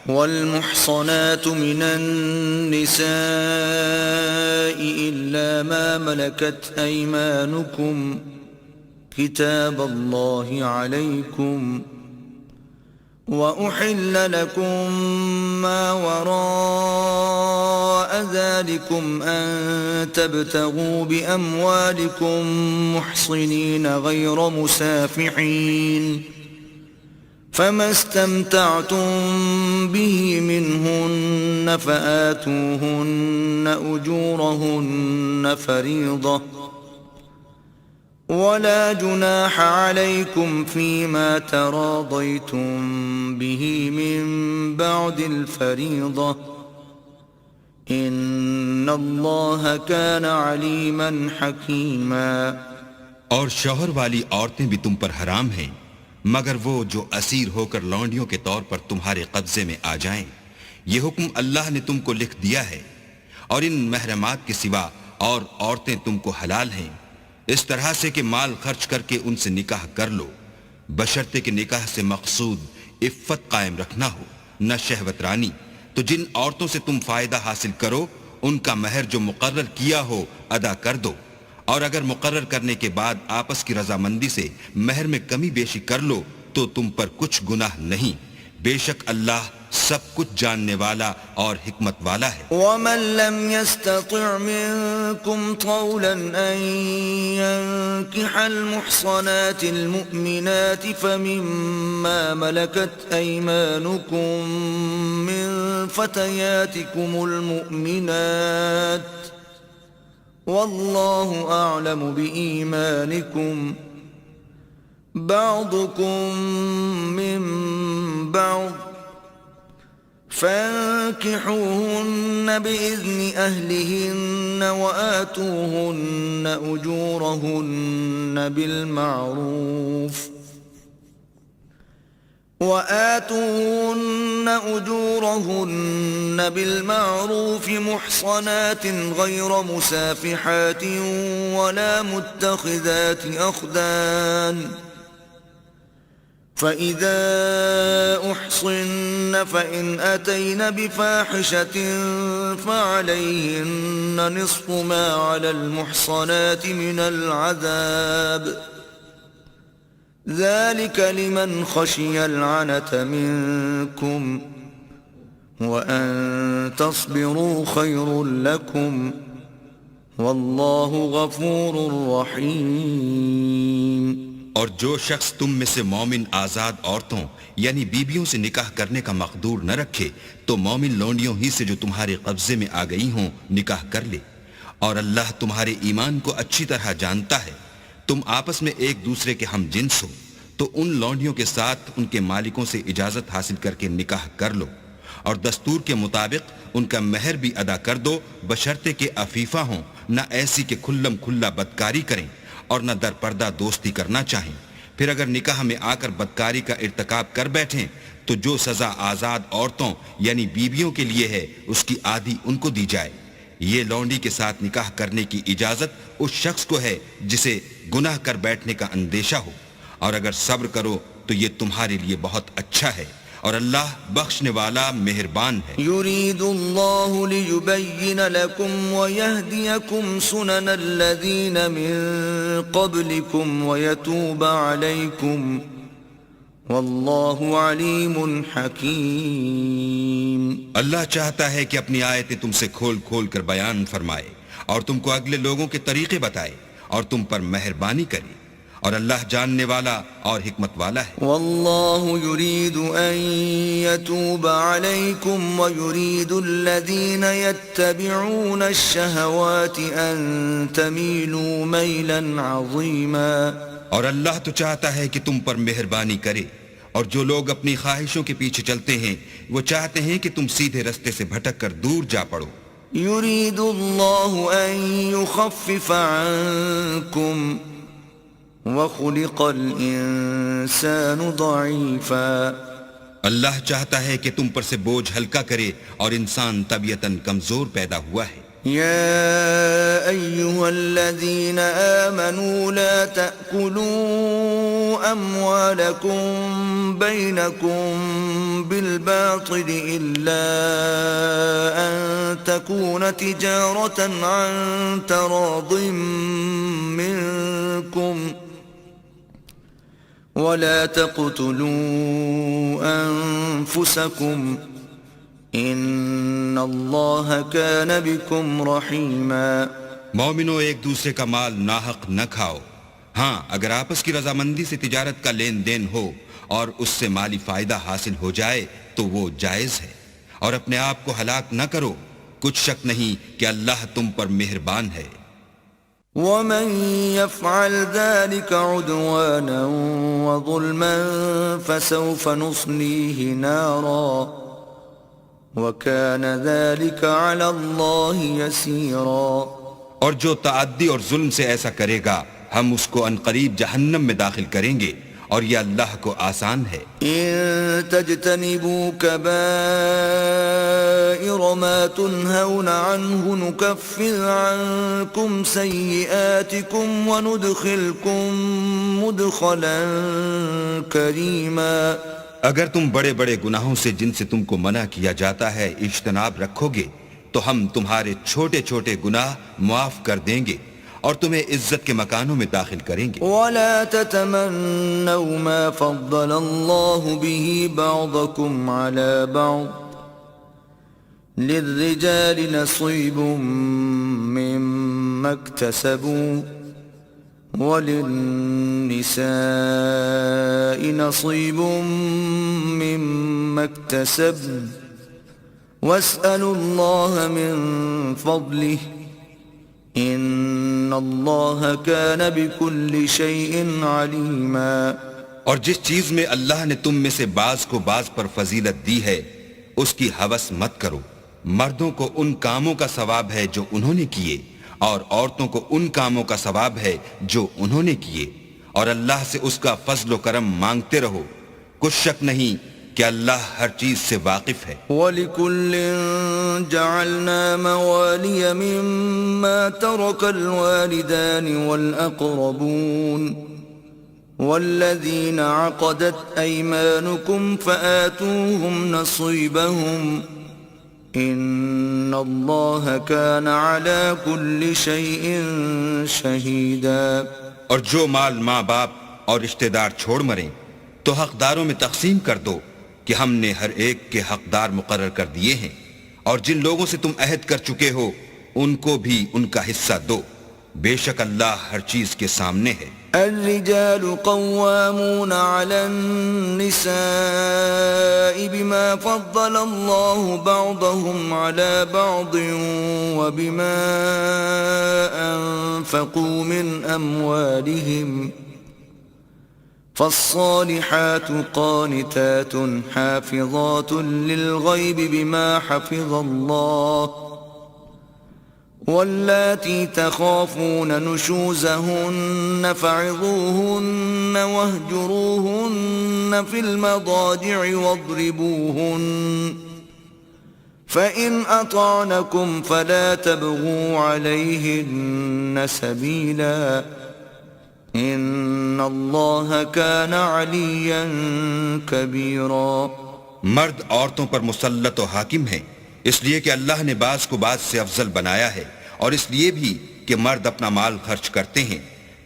والمحصنات من النساء إلا ما ملكت أيمانكم كتاب الله عليكم وأحل لكم ما وراء ذلكم أن تبتغوا بأموالكم محصنين غير مسافحين فما استمتعتم به منهن فآتوهن أجورهن فريضة ولا جناح عليكم فيما تراضيتم به من بعد الفريضة إن الله كان عليما حكيما. اور شوہر والی عورتیں بھی تم پر حرام ہیں مگر وہ جو اسیر ہو کر لونڈیوں کے طور پر تمہارے قبضے میں آ جائیں. یہ حکم اللہ نے تم کو لکھ دیا ہے. اور ان محرمات کے سوا اور عورتیں تم کو حلال ہیں اس طرح سے کہ مال خرچ کر کے ان سے نکاح کر لو بشرطے کہ نکاح سے مقصود عفت قائم رکھنا ہو نہ شہوت رانی. تو جن عورتوں سے تم فائدہ حاصل کرو ان کا مہر جو مقرر کیا ہو ادا کر دو. اور اگر مقرر کرنے کے بعد آپس کی رضامندی سے مہر میں کمی بیشی کر لو تو تم پر کچھ گناہ نہیں. بے شک اللہ سب کچھ جاننے والا اور حکمت والا ہے. ومن لم يستطع منكم طولا أن ينكح المحصنات المؤمنات فمما ملكت أيمانكم من فتياتكم المؤمنات والله أعلم بإيمانكم بعضكم من بعض فانكحوهن بإذن أهلهن وآتوهن أجورهن بالمعروف محصنات غير مسافحات ولا متخذات أخدان فإذا أحصن فإن أتين بفاحشة فعليهن نصف ما على المحصنات من العذاب ذلك لمن خشي العنة منكم وأن تصبروا خير لكم والله غفور رحيم. اور جو شخص تم میں سے مومن آزاد عورتوں یعنی بیویوں سے نکاح کرنے کا مقدور نہ رکھے تو مومن لونڈیوں ہی سے جو تمہارے قبضے میں آ گئی ہوں نکاح کر لے. اور اللہ تمہارے ایمان کو اچھی طرح جانتا ہے. تم آپس میں ایک دوسرے کے ہم جنس ہو تو ان لونڈیوں کے ساتھ ان کے مالکوں سے اجازت حاصل کر کے نکاح کر لو اور دستور کے مطابق ان کا مہر بھی ادا کر دو بشرطے کہ عفیفہ ہوں نہ ایسی کہ کھلم کھلا بدکاری کریں اور نہ در پردہ دوستی کرنا چاہیں. پھر اگر نکاح میں آ کر بدکاری کا ارتکاب کر بیٹھیں تو جو سزا آزاد عورتوں یعنی بیویوں کے لیے ہے اس کی آدھی ان کو دی جائے. یہ لونڈی کے ساتھ نکاح کرنے کی اجازت اس شخص کو ہے جسے گناہ کر بیٹھنے کا اندیشہ ہو. اور اگر صبر کرو تو یہ تمہارے لیے بہت اچھا ہے اور اللہ بخشنے والا مہربان ہے. يريد الله ليبين لكم ويهديكم سنن الذين من قبلكم ويتوب عليكم والله عليم حكيم. اللہ چاہتا ہے کہ اپنی آیتیں تم سے کھول کھول کر بیان فرمائے اور تم کو اگلے لوگوں کے طریقے بتائے اور تم پر مہربانی کرے اور اللہ جاننے والا اور حکمت والا ہے. والله يريد أن يتوب عليكم ويريد الذين يتبعون الشهوات أن تميلوا ميلا عظيما. اور اللہ تو چاہتا ہے کہ تم پر مہربانی کرے اور جو لوگ اپنی خواہشوں کے پیچھے چلتے ہیں وہ چاہتے ہیں کہ تم سیدھے رستے سے بھٹک کر دور جا پڑو. يريد الله أن يخفف عنكم وَخُلِقَ الْإِنسَانُ ضَعِيفًا. اللہ چاہتا ہے کہ تم پر سے بوجھ ہلکا کرے اور انسان طبیعتاً کمزور پیدا ہوا ہے. يا أيها الذين آمنوا لا تأكلوا أموالكم بينكم بالباطل إلا أن تكون تجارة عن تراض منكم ولا تقتلوا أنفسكم ان اللہ کان بکم رحیما۔ مومنو، ایک دوسرے کا مال ناحق نہ کھاؤ۔ ہاں، اگر آپس کی رضامندی سے تجارت کا لین دین ہو اور اس سے مالی فائدہ حاصل ہو جائے تو وہ جائز ہے، اور اپنے آپ کو ہلاک نہ کرو، کچھ شک نہیں کہ اللہ تم پر مہربان ہے۔ ومن يفعل ذلك عدوانا وظلما فسوف نصليه نارا وَكَانَ ذَلِكَ عَلَى اللَّهِ يَسِيرًا۔ اور جو تعدی اور ظلم سے ایسا کرے گا ہم اس کو عنقریب جہنم میں داخل کریں گے، اور یہ اللہ کو آسان ہے۔ إِن تَجْتَنِبُوا كَبَائِرَ مَا تُنْهَوْنَ عَنْهُ نُكَفِّرْ عَنْكُمْ سَيِّئَاتِكُمْ وَنُدْخِلْكُمْ مُدْخَلًا كَرِيمًا۔ اگر تم بڑے بڑے گناہوں سے جن سے تم کو منع کیا جاتا ہے اجتناب رکھو گے تو ہم تمہارے چھوٹے چھوٹے گناہ معاف کر دیں گے اور تمہیں عزت کے مکانوں میں داخل کریں گے۔ وَلَا تَتَمَنَّوْا مَا فَضَّلَ اللَّهُ بِهِ بَعْضَكُمْ عَلَى بَعْضٍ لِلرِّجَالِ نَصِيبٌ مِّمَّا اكْتَسَبُوا وَلِلنِّسَاءِ نَصِيبٌ مِّمَّا اكْتَسَبْنَ وَاسْأَلُوا اللَّهَ مِن فَضْلِهِ إِنَّ اللَّهَ كَانَ بِكُلِّ شَيْءٍ عَلِيمًا۔ اور جس چیز میں اللہ نے تم میں سے بعض کو بعض پر فضیلت دی ہے اس کی ہوس مت کرو۔ مردوں کو ان کاموں کا ثواب ہے جو انہوں نے کیے، اور عورتوں کو ان کاموں کا ثواب ہے جو انہوں نے کیے، اور اللہ سے اس کا فضل و کرم مانگتے رہو، کچھ شک نہیں کہ اللہ ہر چیز سے واقف ہے۔ وَلِكُلٍّ جَعَلْنَا مَوَالِيَ مِمَّا تَرَكَ الْوَالِدَانِ وَالْأَقْرَبُونَ وَالَّذِينَ عَقَدَتْ أَيْمَانُكُمْ فَآتُوهُمْ نَصِيبَهُمْ ان اللہ کان علی کل شیء شہیدا۔ اور جو مال ماں باپ اور رشتہ دار چھوڑ مریں تو حقداروں میں تقسیم کر دو کہ ہم نے ہر ایک کے حقدار مقرر کر دیے ہیں، اور جن لوگوں سے تم عہد کر چکے ہو ان کو بھی ان کا حصہ دو، بے شک اللہ ہر چیز کے سامنے ہے۔ الرجال قوامون على النساء بما فضل الله بعضهم على بعض وبما أنفقوا من أموالهم فالصالحات قانتات حافظات للغيب بما حفظ الله واللاتي تخافون نشوزهن فعظوهن واهجروهن في المضاجع واضربوهن فإن أطعنكم فلا تبغوا عليهن سبيلا إن الله كان عليا كبيرا۔ مرد عورتوں پر مسلط و حاکم ہیں اس لیے کہ اللہ نے بعض کو بعض سے افضل بنایا ہے، اور اس لیے بھی کہ مرد اپنا مال خرچ کرتے ہیں،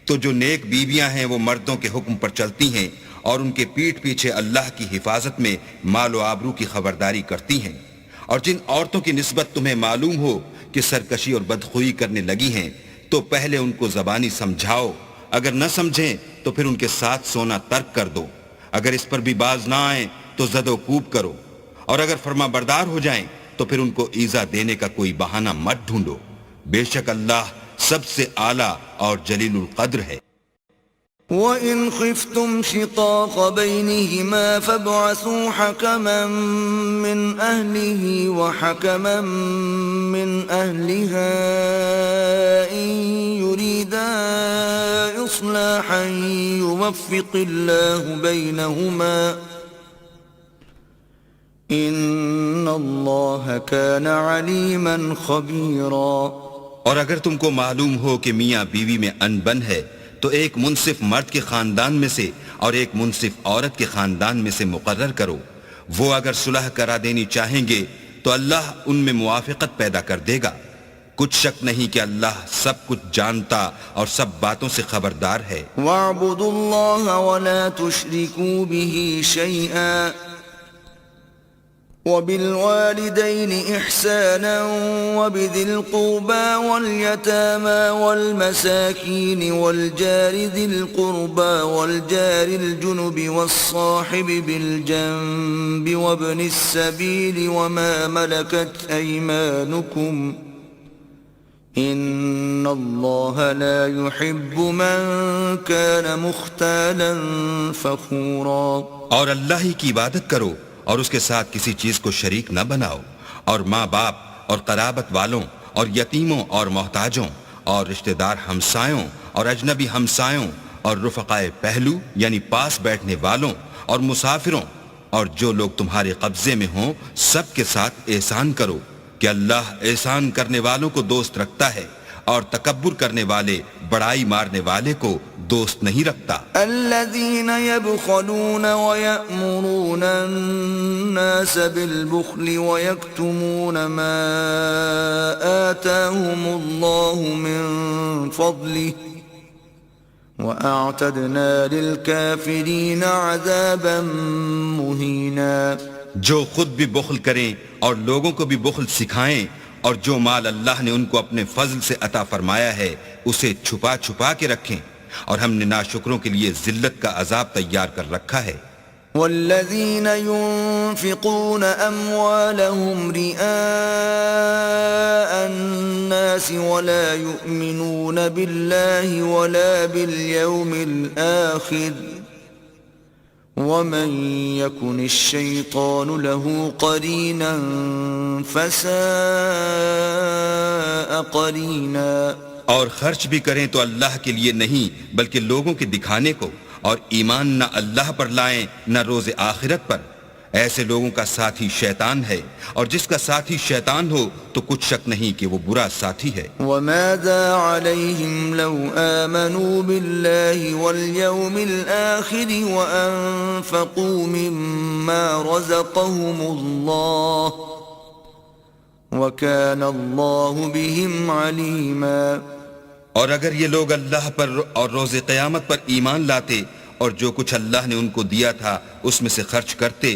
تو جو نیک بیویاں ہیں وہ مردوں کے حکم پر چلتی ہیں اور ان کے پیٹھ پیچھے اللہ کی حفاظت میں مال و آبرو کی خبرداری کرتی ہیں۔ اور جن عورتوں کی نسبت تمہیں معلوم ہو کہ سرکشی اور بدخوئی کرنے لگی ہیں تو پہلے ان کو زبانی سمجھاؤ، اگر نہ سمجھیں تو پھر ان کے ساتھ سونا ترک کر دو، اگر اس پر بھی باز نہ آئیں تو زد و کوب کرو، اور اگر فرما بردار ہو جائیں تو پھر ان کو ایذا دینے کا کوئی بہانہ مت ڈھونڈو، بے شک اللہ سب سے اعلیٰ اور جلیل القدر ہے۔ وَإِنْ خِفْتُمْ شِقَاقَ بَيْنِهِمَا فَابْعَثُوا حَكَمًا مِّنْ أَهْلِهِ وَحَكَمًا مِّنْ أَهْلِهَا إِنْ يُرِيدَا إِصْلَاحًا يُوَفِّقِ اللَّهُ بَيْنَهُمَا إِنَّ اللہ کان علیما خبیرا۔ اور اگر تم کو معلوم ہو کہ میاں بیوی میں انبن ہے تو ایک منصف مرد کے خاندان میں سے اور ایک منصف عورت کے خاندان میں سے مقرر کرو، وہ اگر صلح کرا دینی چاہیں گے تو اللہ ان میں موافقت پیدا کر دے گا۔ کچھ شک نہیں کہ اللہ سب کچھ جانتا اور سب باتوں سے خبردار ہے۔ وَاعْبُدُوا اللَّهَ وَلَا تُشْرِكُوا بِهِ شَيْئًا وَبِالْوَالِدَيْنِ إِحْسَانًا وَبِذِي الْقُرْبَى وَالْيَتَامَى وَالْمَسَاكِينِ وَالْجَارِ ذِي الْقُرْبَى وَالْجَارِ الْجُنُبِ وَالصَّاحِبِ بِالْجَنبِ وَابْنِ السَّبِيلِ وَمَا مَلَكَتْ أَيْمَانُكُمْ إِنَّ اللَّهَ لَا يُحِبُّ مَن كَانَ مُخْتَالًا فَخُورًا۔ اور اللہ ہی کی عبادت کرو اور اس کے ساتھ کسی چیز کو شریک نہ بناؤ، اور ماں باپ اور قرابت والوں اور یتیموں اور محتاجوں اور رشتہ دار ہمسایوں اور اجنبی ہمسایوں اور رفقائے پہلو یعنی پاس بیٹھنے والوں اور مسافروں اور جو لوگ تمہارے قبضے میں ہوں سب کے ساتھ احسان کرو، کہ اللہ احسان کرنے والوں کو دوست رکھتا ہے اور تکبر کرنے والے بڑائی مارنے والے کو دوست نہیں رکھتا۔ الذين يبخلون ويأمرون الناس بالبخل ويكتمون ما آتاهم الله من فضله وأعتدنا للكافرين عذابا مهينا۔ جو خود بھی بخل کریں اور لوگوں کو بھی بخل سکھائیں، اور جو مال اللہ نے ان کو اپنے فضل سے عطا فرمایا ہے اسے چھپا چھپا کے رکھیں، اور ہم نے ناشکروں کے لیے ذلت کا عذاب تیار کر رکھا ہے۔ والذین ينفقون اموالهم رئاء الناس ولا يؤمنون بالله ولا باليوم الآخر ومن يكن الشيطان له قرينا فساء قرينا۔ اور خرچ بھی کریں تو اللہ کے لیے نہیں بلکہ لوگوں کے دکھانے کو، اور ایمان نہ اللہ پر لائیں نہ روز آخرت پر، ایسے لوگوں کا ساتھی شیطان ہے، اور جس کا ساتھی شیطان ہو تو کچھ شک نہیں کہ وہ برا ساتھی ہے۔ وَمَاذَا عَلَيْهِمْ لَوْ آمَنُوا بِاللَّهِ وَالْيَوْمِ الْآخِرِ وَأَنفَقُوا مِمَّا رَزَقَهُمُ اللَّهُ وَكَانَ اللَّهُ بِهِمْ عَلِيمًا۔ اور اگر یہ لوگ اللہ پر اور روز قیامت پر ایمان لاتے اور جو کچھ اللہ نے ان کو دیا تھا اس میں سے خرچ کرتے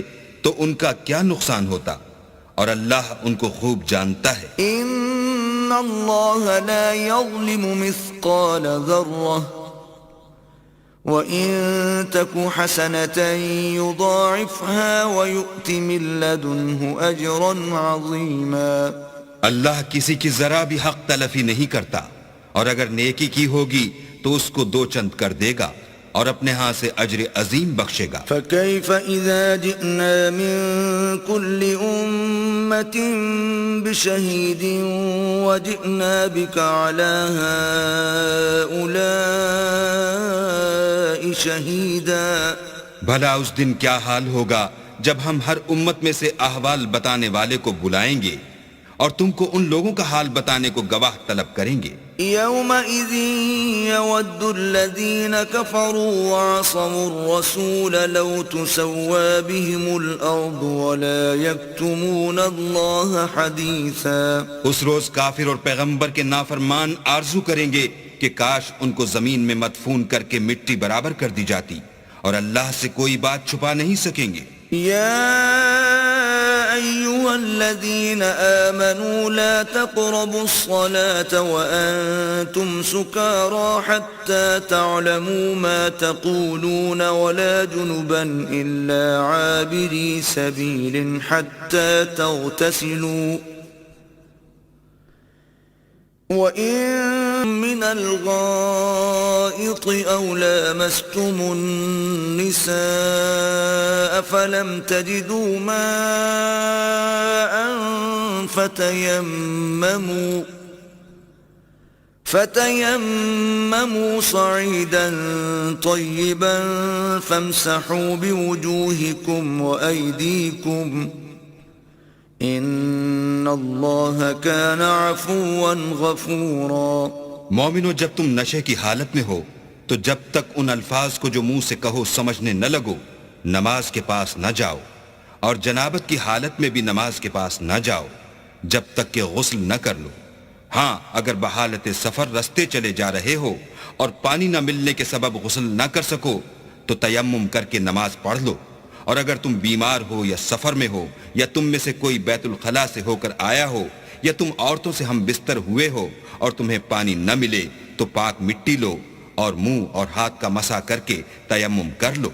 تو ان کا کیا نقصان ہوتا، اور اللہ ان کو خوب جانتا ہے۔ ان اللہ لا یظلم مثقال ذرہ وَإِن تَكُ حَسَنَةً يُضَاعِفْهَا وَيُؤْتِ مِن لَّدُنْهُ أَجْرًا عَظِيمًا۔ اللہ کسی کی ذرا بھی حق تلفی نہیں کرتا، اور اگر نیکی کی ہوگی تو اس کو دو چند کر دے گا اور اپنے ہاں سے اجر عظیم بخشے گا۔ فَكَيْفَ إِذَا جِئْنَا مِن كُلِّ أُمَّةٍ بِشَهِيدٍ وَجِئْنَا بِكَ عَلَى هَؤُلَاءِ شَهِيدًا۔ بھلا اس دن کیا حال ہوگا جب ہم ہر امت میں سے احوال بتانے والے کو بلائیں گے اور تم کو ان لوگوں کا حال بتانے کو گواہ طلب کریں گے۔ يَوْمَئِذٍ يَوَدُّ الَّذِينَ كَفَرُوا وَعَصَوُا الرَّسُولَ لَوْ تُسَوَّى بِهِمُ الْأَرْضُ وَلَا يَكْتُمُونَ اللَّهَ حَدِيثًا۔ اس روز کافر اور پیغمبر کے نافرمان آرزو کریں گے کہ کاش ان کو زمین میں مدفون کر کے مٹی برابر کر دی جاتی، اور اللہ سے کوئی بات چھپا نہیں سکیں گے۔ أيها الذين آمنوا لا تقربوا الصلاة وأنتم سكارى حتى تعلموا ما تقولون ولا جنبا إلا عابري سبيل حتى تغتسلوا وَإِن مِّنَ الْغَائِطِ أَوْ لَامَسْتُمُ النِّسَاءَ فَلَمْ تَجِدُوا مَاءً فتيمموا صعيدا طيبا فامسحوا بوجوهكم وأيديكم ان اللہ کان عفوا غفورا۔ مومنو، جب تم نشے کی حالت میں ہو تو جب تک ان الفاظ کو جو منہ سے کہو سمجھنے نہ لگو نماز کے پاس نہ جاؤ، اور جنابت کی حالت میں بھی نماز کے پاس نہ جاؤ جب تک کہ غسل نہ کر لو۔ ہاں، اگر بحالت سفر رستے چلے جا رہے ہو اور پانی نہ ملنے کے سبب غسل نہ کر سکو تو تیمم کر کے نماز پڑھ لو، اور اگر تم بیمار ہو یا سفر میں ہو یا تم میں سے کوئی بیت الخلا سے ہو کر آیا ہو یا تم عورتوں سے ہم بستر ہوئے ہو اور تمہیں پانی نہ ملے تو پاک مٹی لو اور منہ اور ہاتھ کا مسح کر کے تیمم کر لو،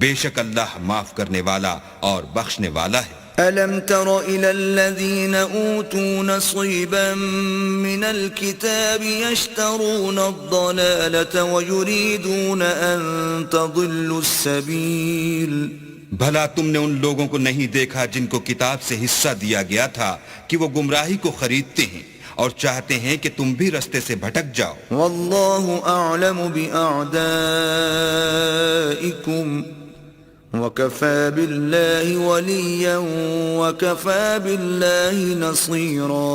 بے شک اللہ معاف کرنے والا اور بخشنے والا ہے۔ ألم تر إلى الذين أوتوا نصيبا من الكتاب يشترون الضلالة ويريدون أن تضلوا السبيل؟ بھلا تم نے ان لوگوں کو نہیں دیکھا جن کو کتاب سے حصہ دیا گیا تھا کہ وہ گمراہی کو خریدتے ہیں اور چاہتے ہیں کہ تم بھی رستے سے بھٹک جاؤ۔ والله أعلم بأعدائكم وَكَفَى بِاللَّهِ وَلِيًّا وَكَفَى بِاللَّهِ نَصِيرًا۔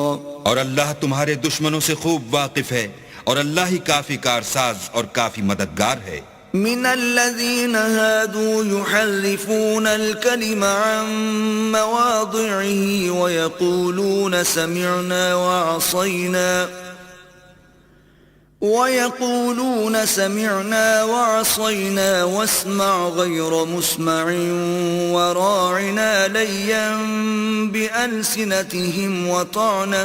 اور اللہ تمہارے دشمنوں سے خوب واقف ہے اور اللہ ہی کافی کارساز اور کافی مددگار ہے۔ من الذين هادوا يحرفون الكلم عن مواضعه ويقولون سمعنا وعصينا واسمع غير مسمع وراعنا ليا بألسنتهم وطعنا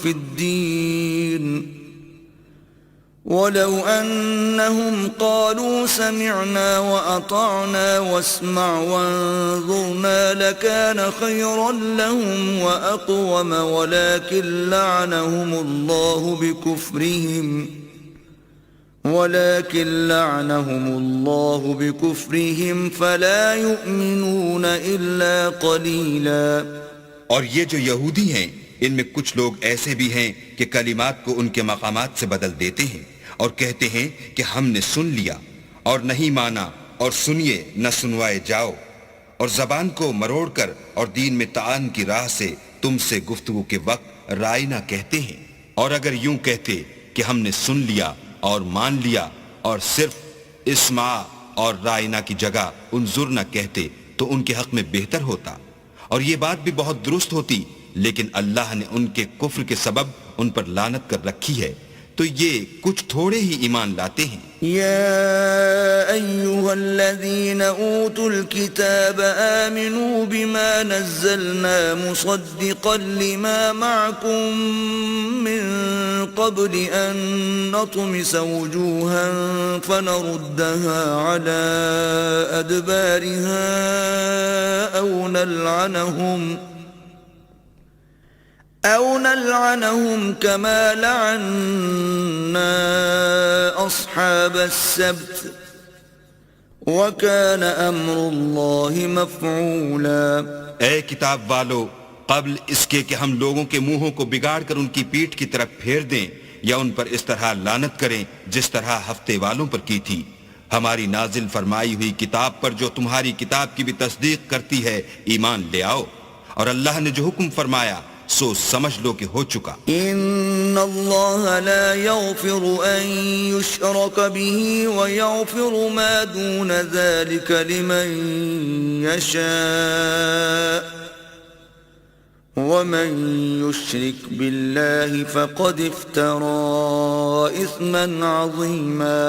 في الدين ولو أنهم قالوا سمعنا وأطعنا واسمع وانظرنا لكان خيرا لهم وأقوم ولكن لعنهم الله بكفرهم فلا يؤمنون إلا قليلا۔ اور یہ جو یہودی ہیں ان میں کچھ لوگ ایسے بھی ہیں کہ کلمات کو ان کے مقامات سے بدل دیتے ہیں اور کہتے ہیں کہ ہم نے سن لیا اور نہیں مانا، اور سنیے نہ سنوائے جاؤ، اور زبان کو مروڑ کر اور دین میں طعن کی راہ سے تم سے گفتگو کے وقت رائے نہ کہتے ہیں، اور اگر یوں کہتے کہ ہم نے سن لیا اور مان لیا اور صرف اسمع اور رائنا کی جگہ انظر نہ کہتے تو ان کے حق میں بہتر ہوتا، اور یہ بات بھی بہت درست ہوتی، لیکن اللہ نے ان کے کفر کے سبب ان پر لعنت کر رکھی ہے، تو یہ کچھ تھوڑے ہی ایمان لاتے ہیں۔ يا أيها الذين أوتوا الكتاب آمنوا بما نزلنا مصدقا لما معكم من قبل أن نطمس وجوها فنردها على أدبارها أو نلعنهم كما لعنا أصحاب السبت وكان أمر الله مفعولا۔ اے کتاب والو، قبل اس کے کہ ہم لوگوں کے منہوں کو بگاڑ کر ان کی پیٹھ کی طرف پھیر دیں یا ان پر اس طرح لعنت کریں جس طرح ہفتے والوں پر کی تھی، ہماری نازل فرمائی ہوئی کتاب پر جو تمہاری کتاب کی بھی تصدیق کرتی ہے ایمان لے آؤ، اور اللہ نے جو حکم فرمایا سو سمجھ لو کہ ہو چکا۔ ان اللہ لا يغفر ان يشرك به ويغفر ما دون ذلك لمن يشاء ومن يشرك بالله فقد افترى اثما عظيما۔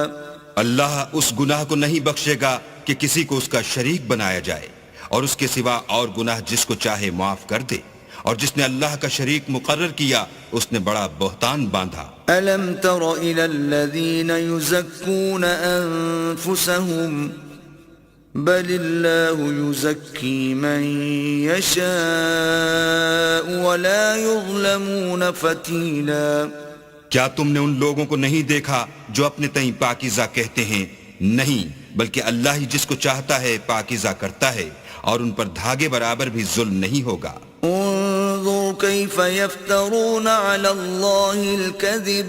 اللہ اس گناہ کو نہیں بخشے گا کہ کسی کو اس کا شریک بنایا جائے، اور اس کے سوا اور گناہ جس کو چاہے معاف کر دے، اور جس نے اللہ کا شریک مقرر کیا اس نے بڑا بہتان باندھا۔ أَلَمْ تَرَ إِلَى الَّذِينَ يُزَكُّونَ أَنفُسَهُمْ بَلِ اللَّهُ يُزَكِّي مَن يَشَاءُ وَلَا يُظْلَمُونَ فَتِيلًا۔ کیا تم نے ان لوگوں کو نہیں دیکھا جو اپنے تئیں پاکیزہ کہتے ہیں؟ نہیں، بلکہ اللہ ہی جس کو چاہتا ہے پاکیزہ کرتا ہے، اور ان پر دھاگے برابر بھی ظلم نہیں ہوگا۔ انظر كيف يفترون على الله الكذب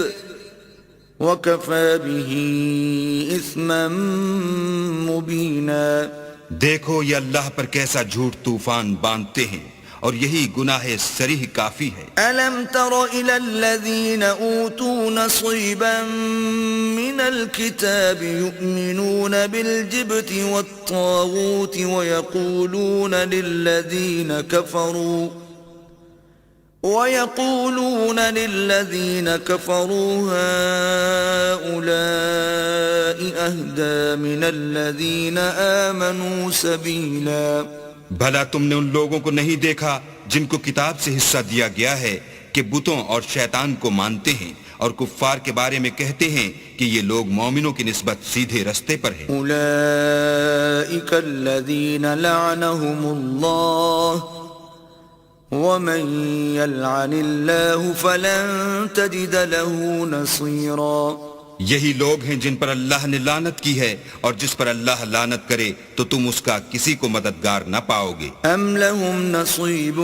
وكفى به اثما مبينا۔ دیکھو یہ اللہ پر کیسا جھوٹ طوفان باندھتے ہیں، اور یہی گناہ صریح کافی ہے۔ ألم تر إلى الذين أوتوا نصيبا من الكتاب يؤمنون بالجبت والطاغوت ويقولون للذين كفروا هؤلاء أهدى من الذين آمنوا سبيلا۔ بھلا تم نے ان لوگوں کو نہیں دیکھا جن کو کتاب سے حصہ دیا گیا ہے کہ بتوں اور شیطان کو مانتے ہیں اور کفار کے بارے میں کہتے ہیں کہ یہ لوگ مومنوں کی نسبت سیدھے رستے پر ہیں۔ أولئك الذين لعنهم الله ومن يلعن الله فلن تجد له نصيرا۔ یہی لوگ ہیں جن پر اللہ نے لعنت کی ہے، اور جس پر اللہ لعنت کرے تو تم اس کا کسی کو مددگار نہ پاؤ گے۔ أم لهم نصيب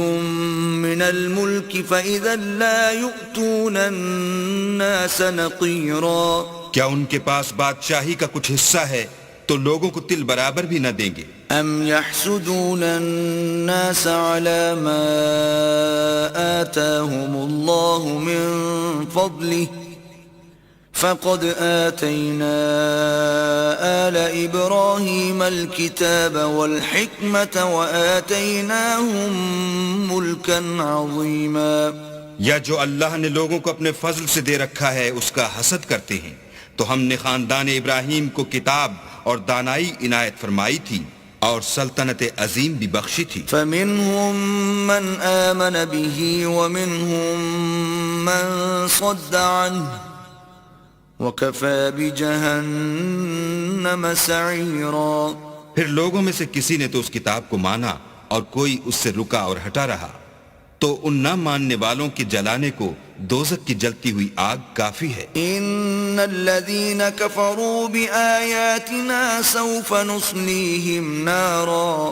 من الملك فإذا لا يؤتون الناس نقيرا۔ کیا ان کے پاس بادشاہی کا کچھ حصہ ہے تو لوگوں کو تل برابر بھی نہ دیں گے۔ أم يحسدون الناس على ما آتاهم الله من فضله فقد آتينا آل إبراهيم الكتاب والحكمة وآتيناهم ملكا عظيما۔ یا جو اللہ نے لوگوں کو اپنے فضل سے دے رکھا ہے اس کا حسد کرتے ہیں، تو ہم نے خاندان ابراہیم کو کتاب اور دانائی عنایت فرمائی تھی اور سلطنت عظیم بھی بخشی تھی۔ فمنهم من آمن به ومنهم من صد عنه وَكَفَى بِجَهَنَّمَ سَعِيرًا۔ پھر لوگوں میں سے کسی نے تو اس کتاب کو مانا اور کوئی اس سے رکا اور ہٹا رہا، تو ان نہ ماننے والوں کے جلانے کو دوزخ کی جلتی ہوئی آگ کافی ہے۔ إِنَّ الَّذِينَ كَفَرُوا بِآيَاتِنَا سَوْفَ نُصْلِيهِمْ نَارًا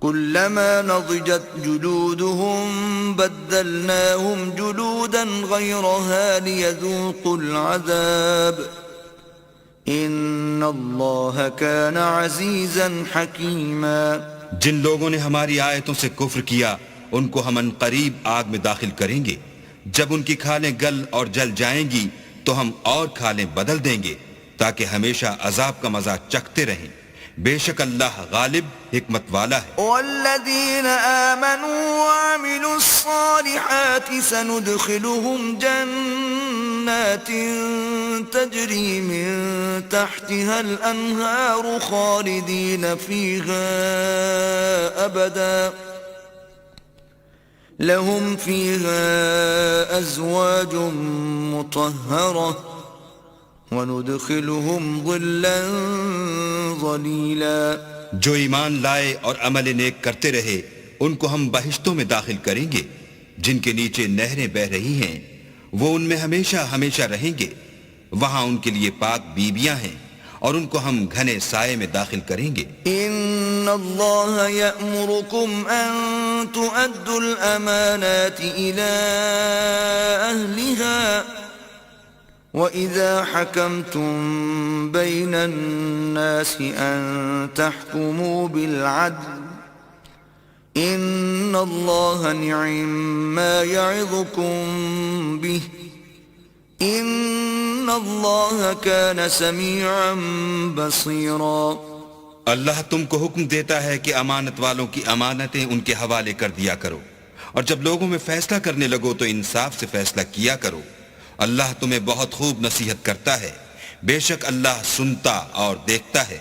كُلَّمَا نَضِجَتْ جُلُودُهُمْ بَدَّلْنَاهُمْ جُلُودًا غَيْرَهَا لِيَذُوقُوا الْعَذَابَ إِنَّ اللَّهَ كَانَ عَزِيزًا حَكِيمًا۔ جن لوگوں نے ہماری آیتوں سے کفر کیا ان کو ہم ان قریب آگ میں داخل کریں گے، جب ان کی کھالیں گل اور جل جائیں گی تو ہم اور کھالیں بدل دیں گے تاکہ ہمیشہ عذاب کا مزہ چکھتے رہیں۔ بے شک اللہ غالب حکمت والا ہے۔ والذین آمنوا وعملوا الصالحات سندخلهم جنات تجری من تحتها الانہار خالدین فیہا ابدا لهم فيها أزواج مطهرة وندخلهم ظلا ظليلا۔ جو ایمان لائے اور عمل نیک کرتے رہے ان کو ہم بہشتوں میں داخل کریں گے جن کے نیچے نہریں بہ رہی ہیں، وہ ان میں ہمیشہ ہمیشہ رہیں گے، وہاں ان کے لیے پاک بیویاں ہیں اور ان کو ہم گھنے سائے میں داخل کریں گے۔ ان اللہ یأمرکم ان تؤدوا الامانات الى اہلها وَإِذَا حَكَمْتُمْ بَيْنَ النَّاسِ أَن تَحْكُمُوا بِالْعَدْلِ إِنَّ اللَّهَ نِعِمَّا يَعِظُكُمْ بِهِ إِنَّ اللَّهَ كَانَ سَمِيعًا بَصِيرًا۔ اللہ تم کو حکم دیتا ہے کہ امانت والوں کی امانتیں ان کے حوالے کر دیا کرو، اور جب لوگوں میں فیصلہ کرنے لگو تو انصاف سے فیصلہ کیا کرو۔ اللہ تمہیں بہت خوب نصیحت کرتا ہے، بے شک اللہ سنتا اور دیکھتا ہے۔